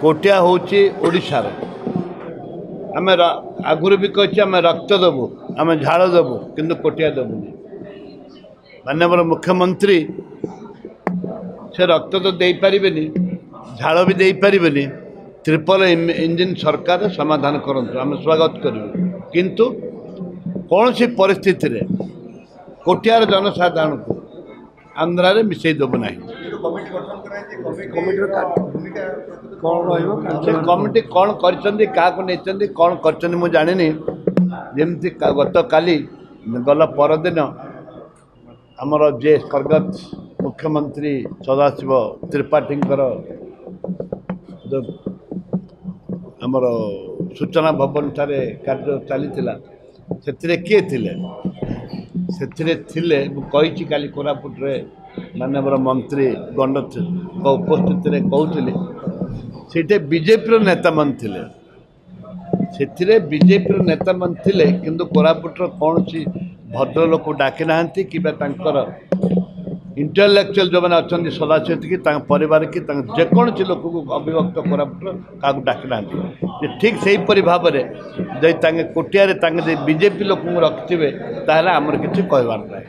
कोटिया होची ओडिशार आम आगुरी भी कही आम रक्त देवु आम झाड़ देवु किंतु कोटिया देवुनि माननीय मुख्यमंत्री से रक्त तो दे पारे झाड़ भी दे पारे ट्रिपल इंजिन सरकार समाधान करंतु आम स्वागत करूँ किंतु कौन सी परिस्थिति रे कोटियार जनसाधारण को आंध्रा रे मिसई देव ना कमिटी कौन कर कौन कर जानी जमती गत काली गला परदिन आमर जे स्वर्गत मुख्यमंत्री सदाशिव त्रिपाठी जो आमर सूचना भवन ठारे कार्य चली से किए थिले कही काली कोरापुट रे माननीय मंत्री गंड उपस्थित कहते से बीजेपी नेता मन थे बीजेपी नेता मन थे किंतु कोरापुट कौन सी भद्र लोक डाकी ना कि इंटेलेक्चुअल जो मैंने अच्छा सदाशिव की परिवार की जेकोसी लोक को अभिभक्त कोरापुट क्या डाकी ना ठीक से भाव में कोटिया बीजेपी लोक रखिथे ताहले आमर किसी कहबार ना।